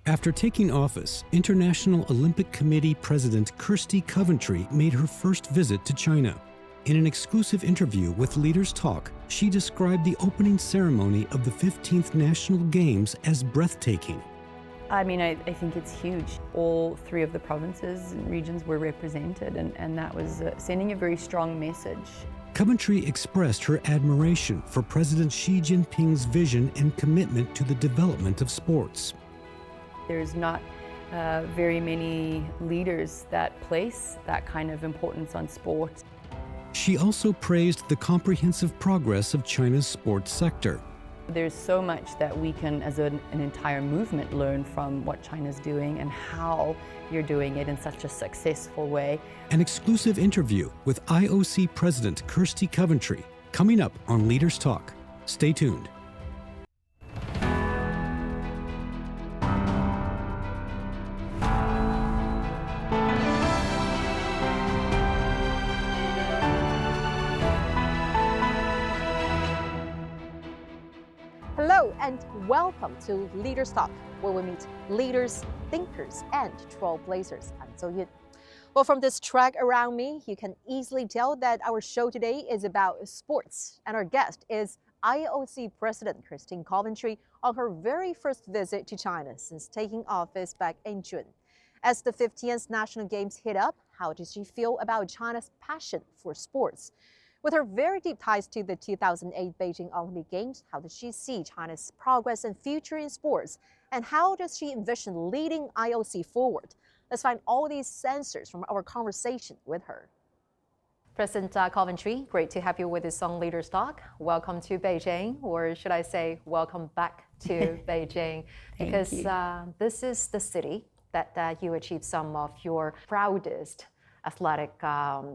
After taking office, International Olympic Committee President Kirsty Coventry made her first visit to China. In an exclusive interview with Leaders Talk, she described the opening ceremony of the 15th National Games as breathtaking. I mean, I think it's huge. All three of the provinces and regions were represented, and that was sending a very strong message. Coventry expressed her admiration for President Xi Jinping's vision and commitment to the development of sports. There's not very many leaders that place that kind of importance on sport. She also praised the comprehensive progress of China's sports sector. There's so much that we can, as an entire movement, learn from what China's doing and how you're doing it in such a successful way. An exclusive interview with IOC President Kirsty Coventry coming up on Leaders Talk. Stay tuned. Hello and welcome to Leaders Talk, where we meet leaders, thinkers, and trailblazers. I'm Zou Yun. Well, from this track around me, you can easily tell that our show today is about sports, and our guest is IOC President Kirsty Coventry on her very first visit to China since taking office back in June. As the 15th National Games hit up, how does she feel about China's passion for sports? With her very deep ties to the 2008 Beijing Olympic Games, how does she see China's progress and future in sports? And how does she envision leading IOC forward? Let's find all these answers from our conversation with her. President Coventry, great to have you with us on Leaders Talk. Welcome to Beijing, or should I say, welcome back to Beijing, because this is the city that you achieved some of your proudest athletic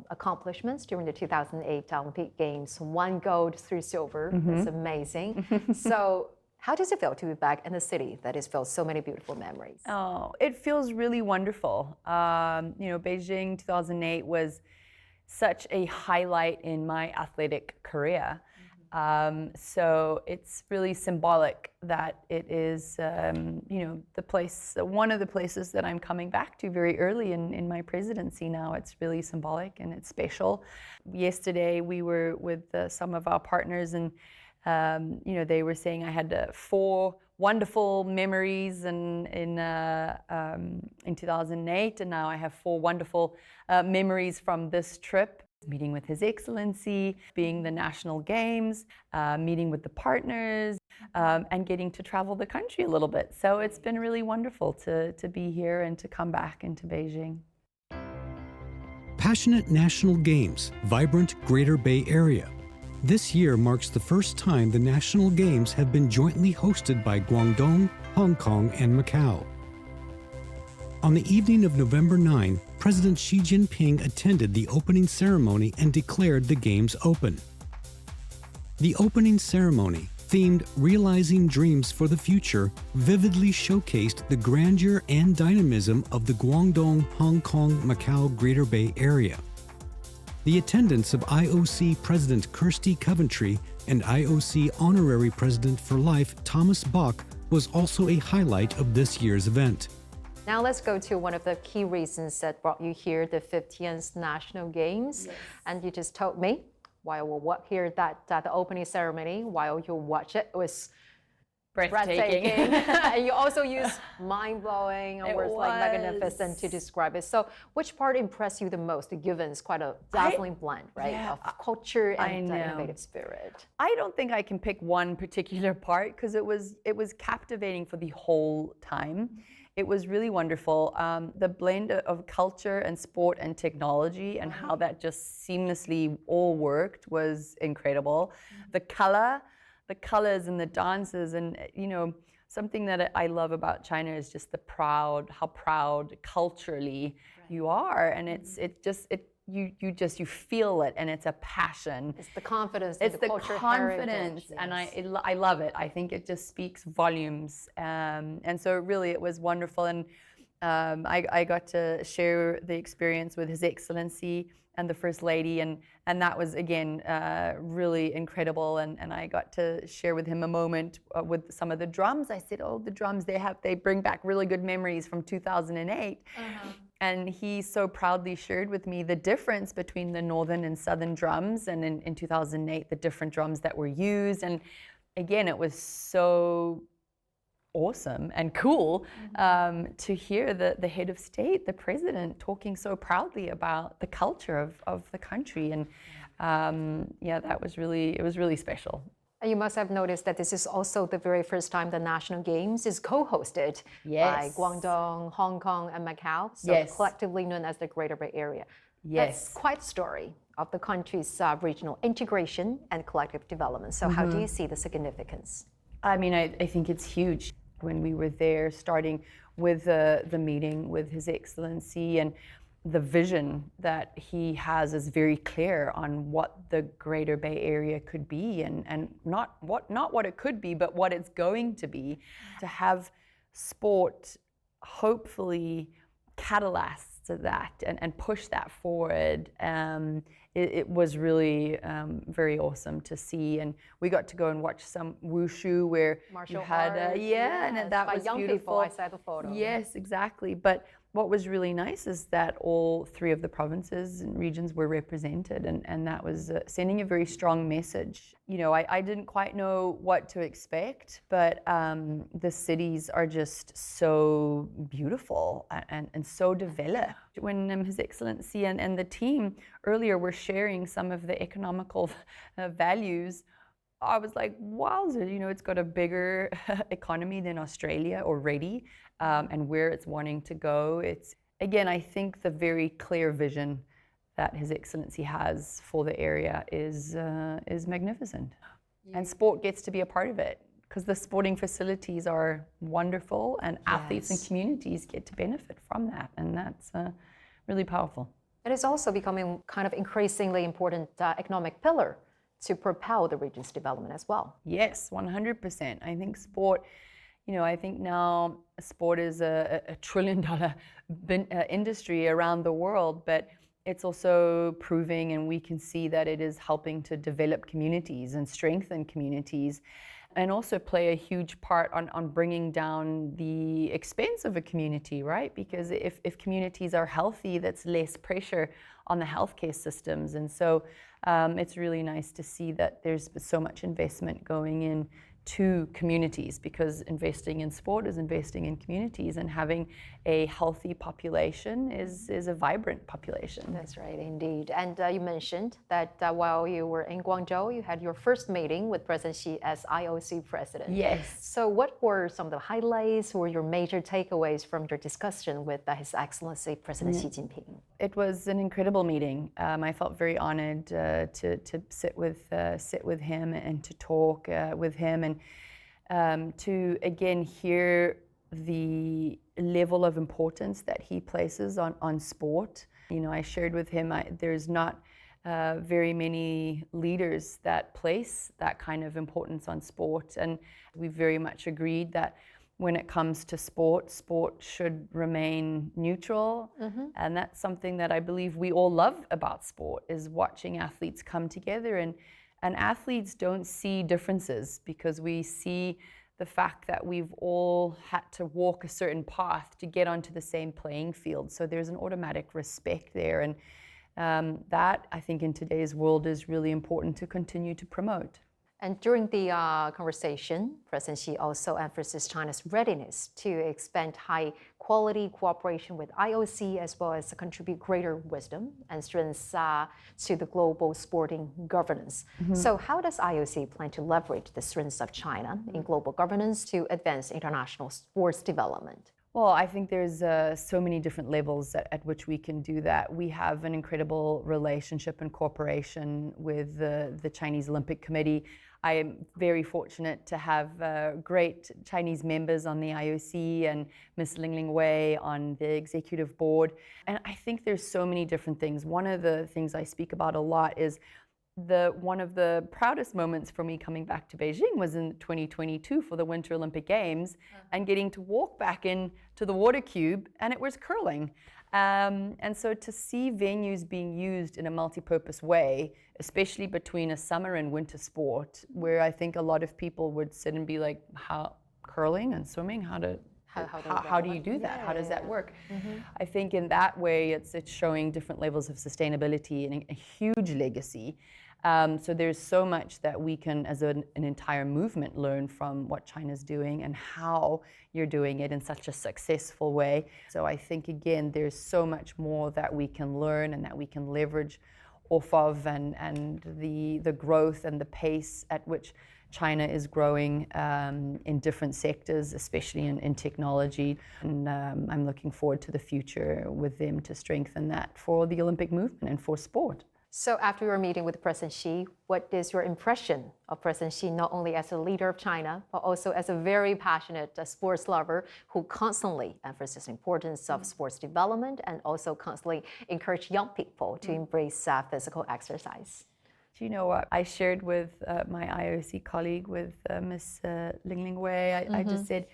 accomplishments during the 2008 Olympic Games. 1 gold, 3 silver. That's amazing. So how does it feel to be back in the city that has filled so many beautiful memories? Oh, it feels really wonderful. Beijing 2008 was such a highlight in my athletic career. So it's really symbolic that it is, the place, one of the places that I'm coming back to very early in my presidency now. It's really symbolic and it's special. Yesterday we were with some of our partners, and they were saying I had 4 wonderful memories in 2008, and now I have 4 wonderful memories from this trip. Meeting with His Excellency, being the National Games, meeting with the partners, and getting to travel the country a little bit. So it's been really wonderful to be here and to come back into Beijing. Passionate National Games, vibrant Greater Bay Area. This year marks the first time the National Games have been jointly hosted by Guangdong, Hong Kong, and Macau. On the evening of November 9, President Xi Jinping attended the opening ceremony and declared the Games open. The opening ceremony, themed Realizing Dreams for the Future, vividly showcased the grandeur and dynamism of the Guangdong, Hong Kong, Macau Greater Bay Area. The attendance of IOC President Kirsty Coventry and IOC Honorary President for Life Thomas Bach was also a highlight of this year's event. Now let's go to one of the key reasons that brought you here, the 15th National Games. Yes. And you just told me, while we were here, that the opening ceremony, while you watch it, was breathtaking. And you also used mind-blowing and words like magnificent to describe it. So which part impressed you the most, given it's quite a dazzling blend, right, of culture and innovative spirit? I don't think I can pick one particular part, because it was captivating for the whole time. It was really wonderful. The blend of culture and sport and technology and how that just seamlessly all worked was incredible. The colors and the dances, and something that I love about China is just how proud culturally you are, and you feel it, and it's a passion. It's the confidence. It's the culture confidence, heritage, and I love it. I think it just speaks volumes, and so really it was wonderful. And I got to share the experience with His Excellency and the First Lady, and that was, again, really incredible. And I got to share with him a moment with some of the drums. I said, oh, the drums, they bring back really good memories from 2008. And he so proudly shared with me the difference between the northern and southern drums, and in 2008, the different drums that were used. And again, it was so awesome and cool to hear the head of state, the president, talking so proudly about the culture of the country. And yeah, it was really special. And you must have noticed that this is also the very first time the National Games is co-hosted by Guangdong, Hong Kong, and Macau, so collectively known as the Greater Bay Area. That's quite a story of the country's regional integration and collective development. So how do you see the significance? I mean, I think it's huge. When we were there, starting with the meeting with His Excellency, and the vision that he has is very clear on what the Greater Bay Area could be, and not what it could be, but what it's going to be. To have sport hopefully catalyze that and push that forward, it was really very awesome to see. And we got to go and watch some wushu where martial you had arts, and that by was young beautiful. People, I saw the photo. Yes, exactly. But what was really nice is that all three of the provinces and regions were represented, and that was sending a very strong message. You know, I didn't quite know what to expect, but the cities are just so beautiful and so developed. When His Excellency and the team earlier were sharing some of the economical values, I was like, wowzer, you know, it's got a bigger economy than Australia already, and where it's wanting to go. It's, again, I think the very clear vision that His Excellency has for the area is magnificent. And sport gets to be a part of it, because the sporting facilities are wonderful, and athletes and communities get to benefit from that, and that's really powerful. It is also becoming kind of increasingly important economic pillar to propel the region's development as well. Yes, 100%. I think sport, you know, I think now sport is a $1 trillion industry around the world, but it's also proving, and we can see that it is helping to develop communities and strengthen communities, and also play a huge part on bringing down the expense of a community, right? Because if communities are healthy, that's less pressure on the healthcare systems. And so it's really nice to see that there's so much investment going in to communities, because investing in sport is investing in communities, and having a healthy population is a vibrant population. That's right, indeed. And you mentioned that while you were in Guangzhou, you had your first meeting with President Xi as IOC president. Yes. So what were some of the highlights or your major takeaways from your discussion with His Excellency President Xi Jinping? It was an incredible meeting. I felt very honored to sit with him and to talk with him, and to again hear the level of importance that he places on sport. You know, I shared with him there's not very many leaders that place that kind of importance on sport, and we very much agreed that when it comes to sport should remain neutral. And that's something that I believe we all love about sport, is watching athletes come together, and athletes don't see differences, because we see the fact that we've all had to walk a certain path to get onto the same playing field. So there's an automatic respect there, and that, I think, in today's world is really important to continue to promote. And during the conversation, President Xi also emphasized China's readiness to expand high-quality cooperation with IOC, as well as to contribute greater wisdom and strengths to the global sporting governance. So how does IOC plan to leverage the strengths of China in global governance to advance international sports development? Well, I think there's so many different levels at which we can do that. We have an incredible relationship and cooperation with the Chinese Olympic Committee. I am very fortunate to have great Chinese members on the IOC, and Ms. Ling Wei on the executive board. And I think there's so many different things. One of the things I speak about a lot is one of the proudest moments for me coming back to Beijing was in 2022 for the Winter Olympic Games and getting to walk back into the water cube, and it was curling. And so to see venues being used in a multi-purpose way, especially between a summer and winter sport, where I think a lot of people would sit and be like, how curling and swimming, how do you do that? How does that work? I think in that way, it's showing different levels of sustainability and a huge legacy. So there's so much that we can, as an entire movement, learn from what China's doing and how you're doing it in such a successful way. So I think, again, there's so much more that we can learn and that we can leverage off of, and the growth and the pace at which China is growing in different sectors, especially in technology. And I'm looking forward to the future with them to strengthen that for the Olympic movement and for sport. So after your meeting with President Xi, what is your impression of President Xi, not only as a leader of China, but also as a very passionate sports lover who constantly emphasizes the importance of sports development and also constantly encourage young people to embrace physical exercise? Do you know what? I shared with my IOC colleague, with Ms. Ling Wei, I just said,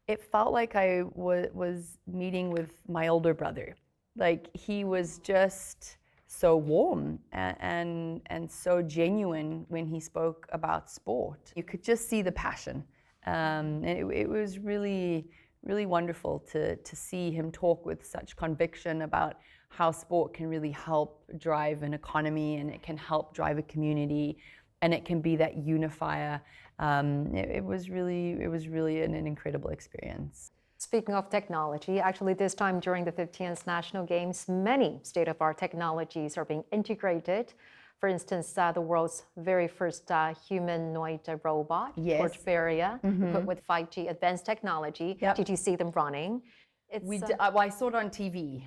it felt like I was meeting with my older brother. Like, he was just so warm and so genuine when he spoke about sport. You could just see the passion. And it was really, really wonderful to see him talk with such conviction about how sport can really help drive an economy, and it can help drive a community, and it can be that unifier. It was really an incredible experience. Speaking of technology, actually this time during the 15th National Games, many state-of-the-art technologies are being integrated. For instance, the world's very first humanoid robot, Portfaria, equipped with 5G advanced technology. Yep. Did you see them running? I saw it on TV.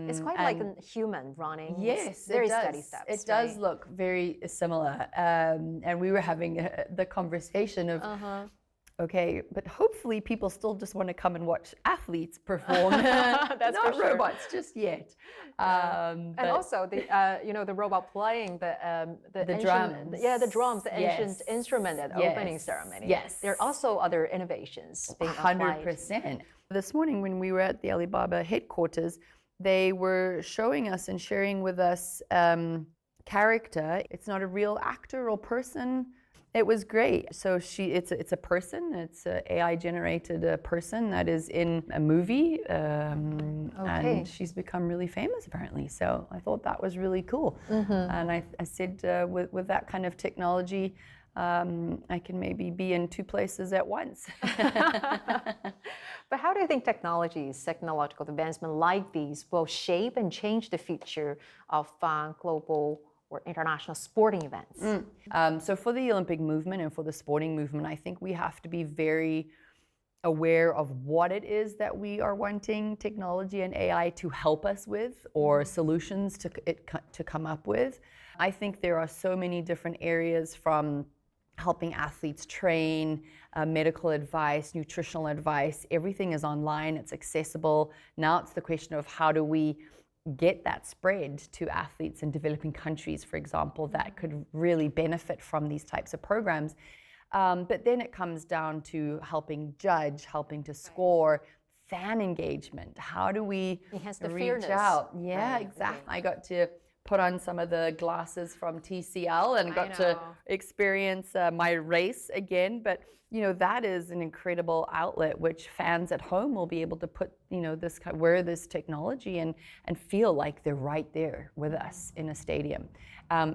It's quite like a human running. Yes, it's very steady steps. It does look very similar. And we were having the conversation of, okay, but hopefully people still just want to come and watch athletes perform. That's not for sure. robots just yet. And also the robot playing the drums. The drums, the ancient instrument at the opening ceremony. Yes. There are also other innovations being applied. 100%. This morning when we were at the Alibaba headquarters, they were showing us and sharing with us character. It's not a real actor or person. It was great. So it's a person. It's an AI-generated person that is in a movie, and she's become really famous apparently. So I thought that was really cool. And I said, with that kind of technology, I can maybe be in two places at once. But how do you think technological advancement like these will shape and change the future of global or international sporting events? So for the Olympic movement and for the sporting movement, I think we have to be very aware of what it is that we are wanting technology and AI to help us with, or solutions to come up with. I think there are so many different areas, from helping athletes train, medical advice, nutritional advice. Everything is online, it's accessible. Now it's the question of how do we get that spread to athletes in developing countries, for example, that could really benefit from these types of programs. But then it comes down to helping judge, helping to score, fan engagement. How do we enhance the reach fairness out? Yeah, exactly. I got to put on some of the glasses from TCL and got to experience my race again. But that is an incredible outlet which fans at home will be able to put wear this technology and feel like they're right there with us in a stadium.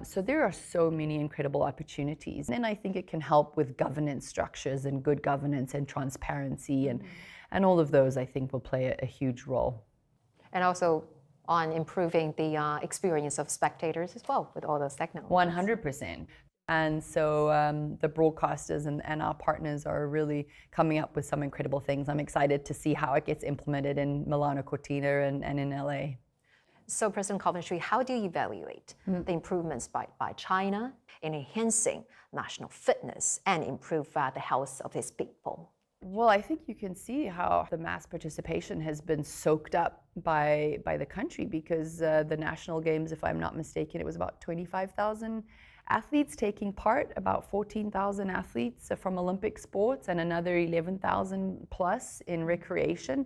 So there are so many incredible opportunities, and I think it can help with governance structures and good governance and transparency, and all of those I think will play a huge role. And also on improving the experience of spectators as well with all those technologies. 100%. And so the broadcasters and our partners are really coming up with some incredible things. I'm excited to see how it gets implemented in Milano Cortina and in LA. So President Coventry, how do you evaluate the improvements by China in enhancing national fitness and improve the health of its people? Well, I think you can see how the mass participation has been soaked up by the country because the national games, if I'm not mistaken, it was about 25,000 athletes taking part, about 14,000 athletes from Olympic sports and another 11,000 plus in recreation.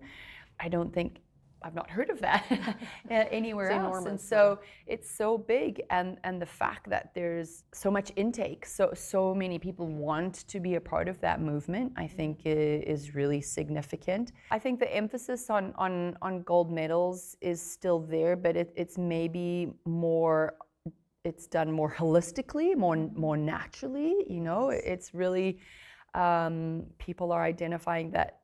I've not heard of that anywhere else. Enormous, and so it's so big, and the fact that there's so much intake, so many people want to be a part of that movement, I think is really significant. I think the emphasis on gold medals is still there, but it's maybe more, it's done more holistically, more naturally, you know. It's really people are identifying that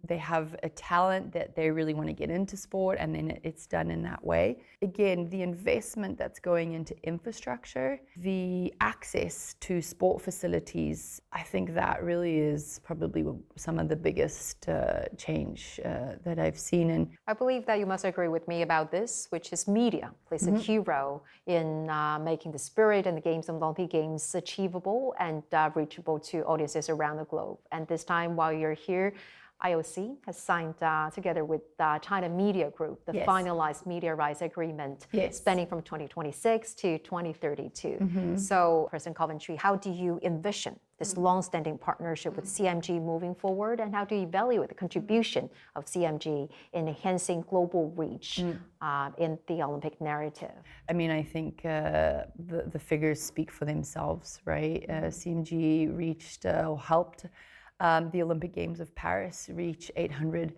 they have a talent, that they really want to get into sport, and then it's done in that way. Again, the investment that's going into infrastructure, the access to sport facilities, I think that really is probably some of the biggest change that I've seen. And I believe that you must agree with me about this, which is media plays a key role in making the spirit and the games and Olympic Games achievable and reachable to audiences around the globe. And this time, while you're here, IOC has signed together with China Media Group the finalized media rights agreement spanning from 2026 to 2032. So, President Coventry, how do you envision this long-standing partnership with CMG moving forward, and how do you evaluate the contribution of CMG in enhancing global reach in the Olympic narrative? I mean, I think the figures speak for themselves, right? CMG reached, helped the Olympic Games of Paris reach 800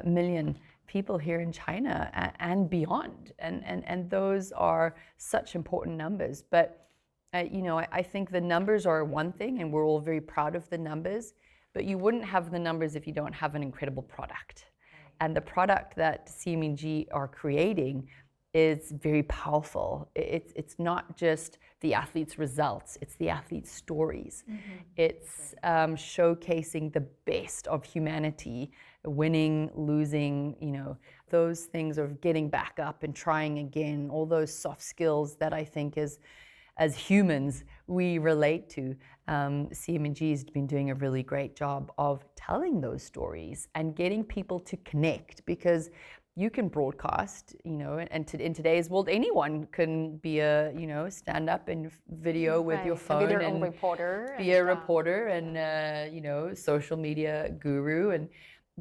million people here in China and beyond. And those are such important numbers. But, you know, I think the numbers are one thing, and we're all very proud of the numbers, but you wouldn't have the numbers if you don't have an incredible product. And the product that CMG are creating is very powerful. It's not just the athletes' results, it's the athletes' stories. It's showcasing the best of humanity, winning, losing, you know, those things of getting back up and trying again, all those soft skills that I think as humans we relate to. CMG has been doing a really great job of telling those stories and getting people to connect, because you can broadcast, you know, and in today's world, anyone can be a, you know, stand up and video with your phone and be their own reporter. Be a reporter and, you know, social media guru.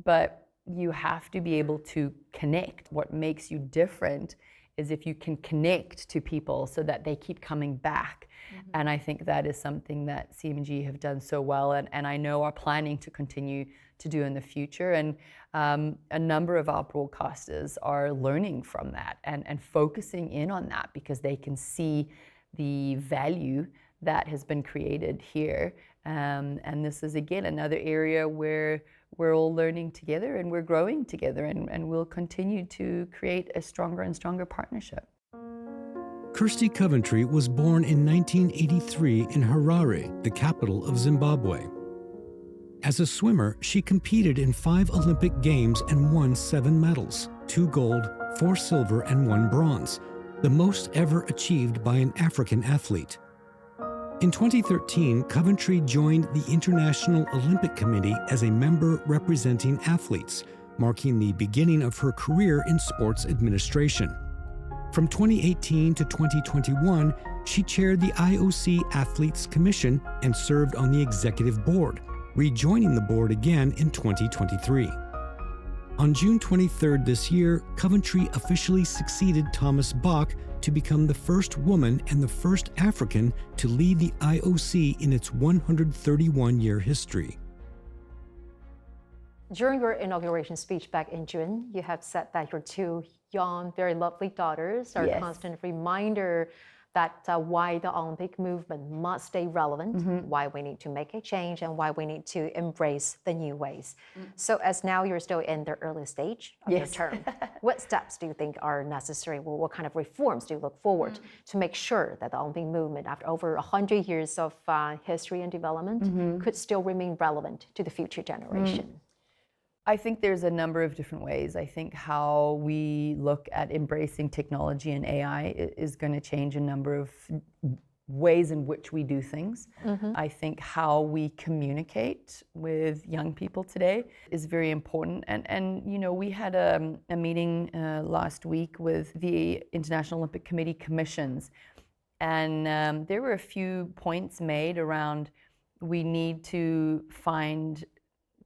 But you have to be able to connect. What makes you different is if you can connect to people so that they keep coming back. And I think that is something that CMG have done so well, and I know are planning to continue to do in the future. And a number of our broadcasters are learning from that and focusing in on that, because they can see the value that has been created here. And this is, again, another area where we're all learning together and we're growing together, and we'll continue to create a stronger and stronger partnership. Kirsty Coventry was born in 1983 in Harare, the capital of Zimbabwe. As a swimmer, she competed in 5 Olympic Games and won 7 medals, 2 gold, 4 silver, and 1 bronze, the most ever achieved by an African athlete. In 2013, Coventry joined the International Olympic Committee as a member representing athletes, marking the beginning of her career in sports administration. From 2018 to 2021, she chaired the IOC Athletes Commission and served on the executive board, rejoining the board again in 2023. On June 23rd this year, Coventry officially succeeded Thomas Bach to become the first woman and the first African to lead the IOC in its 131-year history. During your inauguration speech back in June, you have said that your 2 young, very lovely daughters are a constant reminder that why the Olympic movement must stay relevant, why we need to make a change, and why we need to embrace the new ways. So as now you're still in the early stage of your term, what steps do you think are necessary? What kind of reforms do you look forward to make sure that the Olympic movement, after over 100 years of history and development, could still remain relevant to the future generation? I think there's a number of different ways. I think how we look at embracing technology and AI is going to change a number of ways in which we do things. I think how we communicate with young people today is very important. And you know, we had a meeting last week with the International Olympic Committee commissions, and there were a few points made around we need to find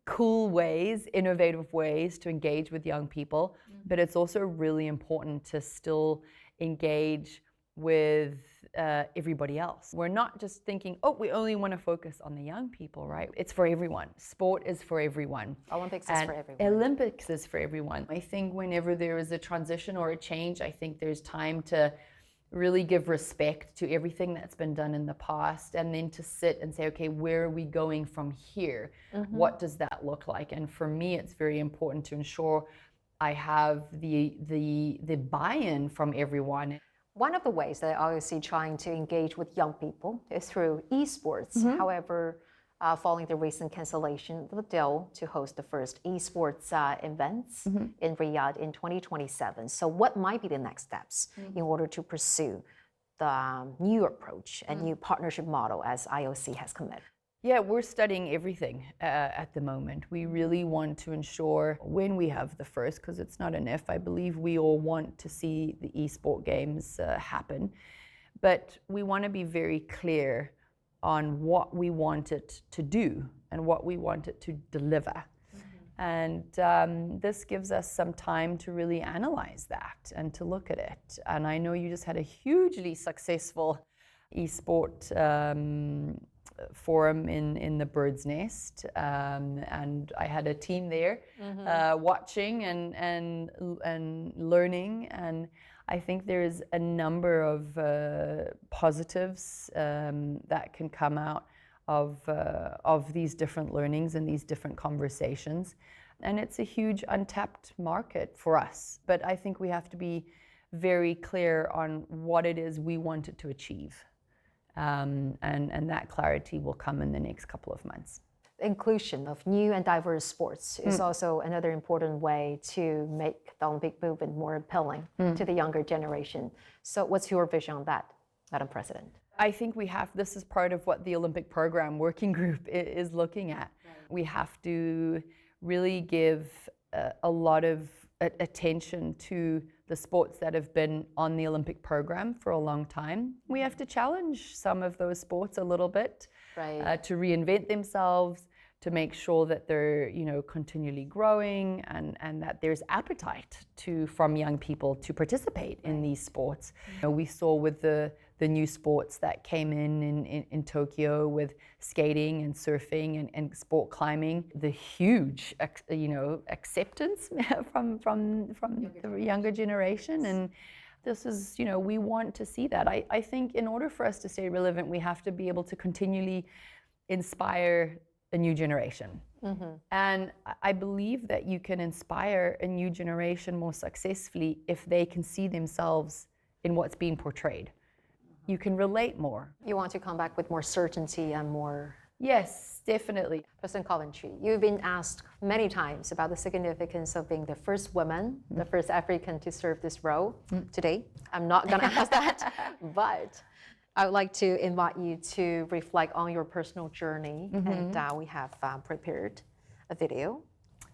cool ways, innovative ways to engage with young people, but it's also really important to still engage with everybody else. We're not just thinking, oh, we only want to focus on the young people, right? It's for everyone. Sport is for everyone. Olympics is for everyone. Olympics is for everyone. I think whenever there is a transition or a change, I think there's time to really give respect to everything that's been done in the past, and then to sit and say, okay, where are we going from here? What does that look like? And for me, it's very important to ensure I have the buy-in from everyone. One of the ways that I see trying to engage with young people is through esports. However, following the recent cancellation of the deal to host the first esports events in Riyadh in 2027. So what might be the next steps in order to pursue the new approach and new partnership model as IOC has committed? Yeah, we're studying everything at the moment. We really want to ensure when we have the first, because it's not an if, I believe we all want to see the esport games happen, but we want to be very clear on what we want it to do and what we want it to deliver. And this gives us some time to really analyze that and to look at it. And I know you just had a hugely successful esport forum in the Bird's Nest, and I had a team there watching and learning, and I think there's a number of positives that can come out of these different learnings and these different conversations, and it's a huge untapped market for us. But I think we have to be very clear on what it is we want it to achieve. And that clarity will come in the next couple of months. Inclusion of new and diverse sports is also another important way to make the Olympic movement more appealing to the younger generation. So what's your vision on that, Madam President? I think this is part of what the Olympic Program Working Group is looking at. We have to really give a lot of attention to the sports that have been on the Olympic program for a long time. We have to challenge some of those sports a little bit, to reinvent themselves, to make sure that they're continually growing, and that there's appetite from young people to participate in these sports. We saw with the new sports that came in Tokyo with skating and surfing and sport climbing, the huge acceptance from the younger generation. And this is, we want to see that. I think in order for us to stay relevant, we have to be able to continually inspire a new generation. And I believe that you can inspire a new generation more successfully if they can see themselves in what's being portrayed. You can relate more. You want to come back with more certainty and more... Yes, definitely. President Coventry, you've been asked many times about the significance of being the first woman, the first African to serve this role. Today, I'm not going to ask that, but I would like to invite you to reflect on your personal journey, and we have prepared a video.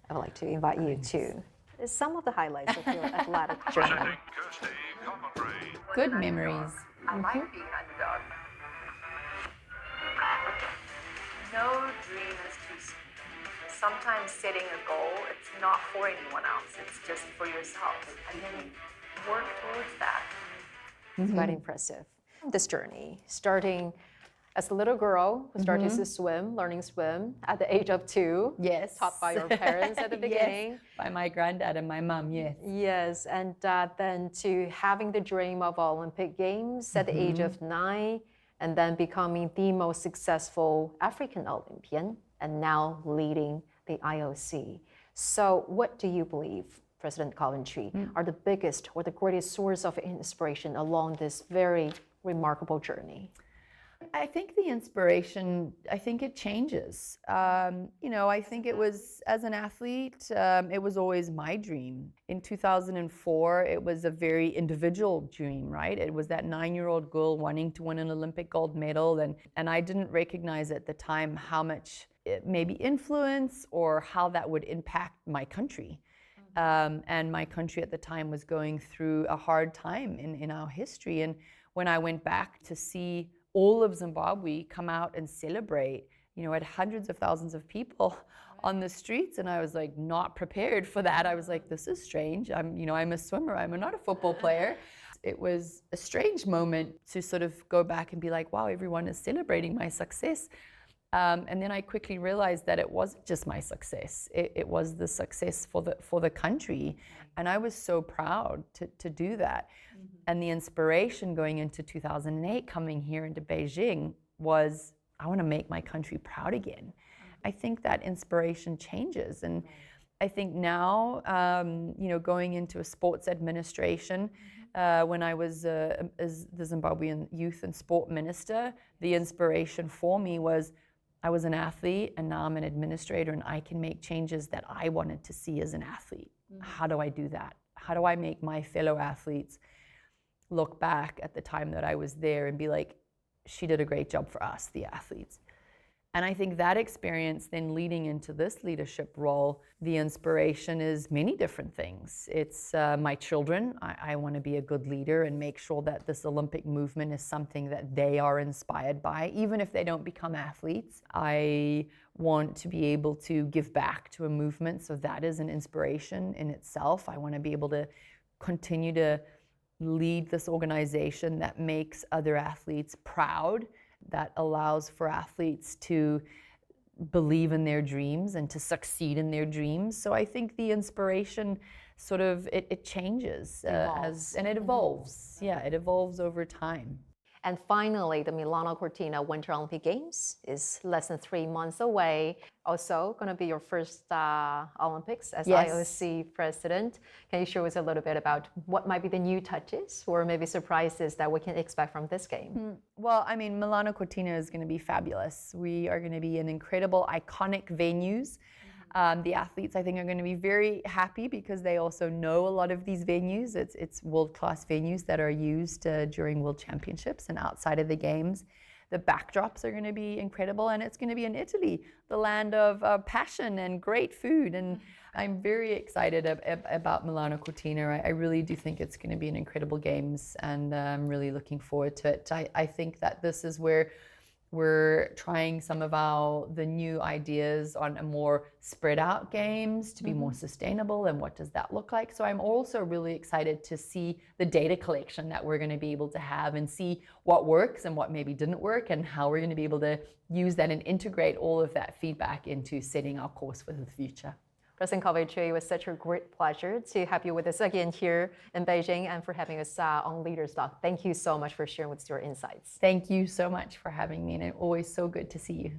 I would like to invite you to some of the highlights of your athletic journey. Kirsty Coventry. Good memories. I like being underdog. No dream is too small. Sometimes setting a goal, it's not for anyone else, it's just for yourself. And then work towards that. It's quite impressive. This journey, starting as a little girl who started to swim, learning swim at the age of 2. Yes. Taught by your parents at the beginning. Yes, by my granddad and my mom, yes. Yes, and then to having the dream of Olympic Games at the age of 9, and then becoming the most successful African Olympian, and now leading the IOC. So what do you believe, President Coventry, are the biggest or the greatest source of inspiration along this very remarkable journey? I think the inspiration, I think it changes. I think it was, as an athlete, it was always my dream. In 2004, it was a very individual dream, right? It was that 9-year-old girl wanting to win an Olympic gold medal. And I didn't recognize at the time how much maybe influence or how that would impact my country. And my country at the time was going through a hard time in our history. And when I went back to see all of Zimbabwe come out and celebrate, I had hundreds of thousands of people on the streets, and I was like not prepared for that. I was like, this is strange. I'm a swimmer. I'm not a football player. It was a strange moment to sort of go back and be like, wow, everyone is celebrating my success. And then I quickly realized that it wasn't just my success. It was the success for the country. And I was so proud to do that. Mm-hmm. And the inspiration going into 2008, coming here into Beijing, was I want to make my country proud again. I think that inspiration changes. And I think now, going into a sports administration, when I was as the Zimbabwean Youth and Sport Minister, the inspiration for me was I was an athlete, and now I'm an administrator, and I can make changes that I wanted to see as an athlete. Mm-hmm. How do I do that? How do I make my fellow athletes look back at the time that I was there and be like, she did a great job for us, the athletes? And I think that experience then leading into this leadership role, the inspiration is many different things. It's my children. I want to be a good leader and make sure that this Olympic movement is something that they are inspired by, even if they don't become athletes. I want to be able to give back to a movement, so that is an inspiration in itself. I want to be able to continue to lead this organization that makes other athletes proud, that allows for athletes to believe in their dreams and to succeed in their dreams. So I think the inspiration sort of, it changes and it evolves. Yeah, it evolves over time. And finally, the Milano Cortina Winter Olympic Games is less than 3 months away. Also going to be your first Olympics as IOC president. Can you share with us a little bit about what might be the new touches or maybe surprises that we can expect from this game? Well, Milano Cortina is going to be fabulous. We are going to be in incredible, iconic venues. The athletes, I think, are going to be very happy because they also know a lot of these venues. It's world-class venues that are used during World Championships and outside of the games. The backdrops are going to be incredible, and it's going to be in Italy, the land of passion and great food. And I'm very excited about Milano Cortina. I really do think it's going to be an incredible games, and I'm really looking forward to it. I think that this is where we're trying some of the new ideas on a more spread out games to be more sustainable, and what does that look like. So I'm also really excited to see the data collection that we're going to be able to have and see what works and what maybe didn't work, and how we're going to be able to use that and integrate all of that feedback into setting our course for the future. President Coventry, it was such a great pleasure to have you with us again here in Beijing and for having us on Leaders Talk. Thank you so much for sharing with us your insights. Thank you so much for having me, and it's always so good to see you.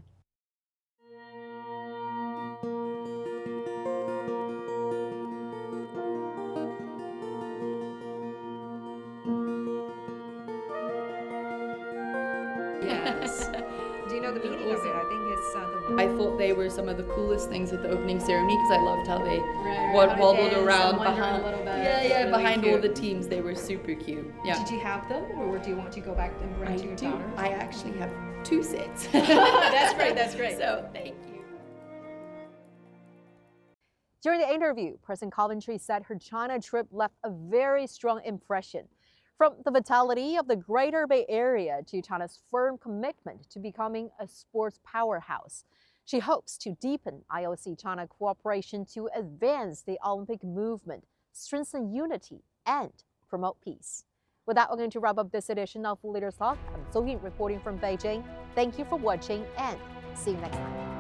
Yes. Do you know the meaning of it? I think it's I thought they were some of the coolest things at the opening ceremony because I loved how they wobbled wobbled around behind behind behind all the teams. They were super cute. Yeah. Did you have them, or do you want to go back and bring to your daughter? I actually have 2 sets. That's great. That's great. So thank you. During the interview, President Coventry said her China trip left a very strong impression. From the vitality of the Greater Bay Area to China's firm commitment to becoming a sports powerhouse, she hopes to deepen IOC-China cooperation to advance the Olympic movement, strengthen unity, and promote peace. With that, we're going to wrap up this edition of Leaders Talk. I'm Zou Yun reporting from Beijing. Thank you for watching, and see you next time.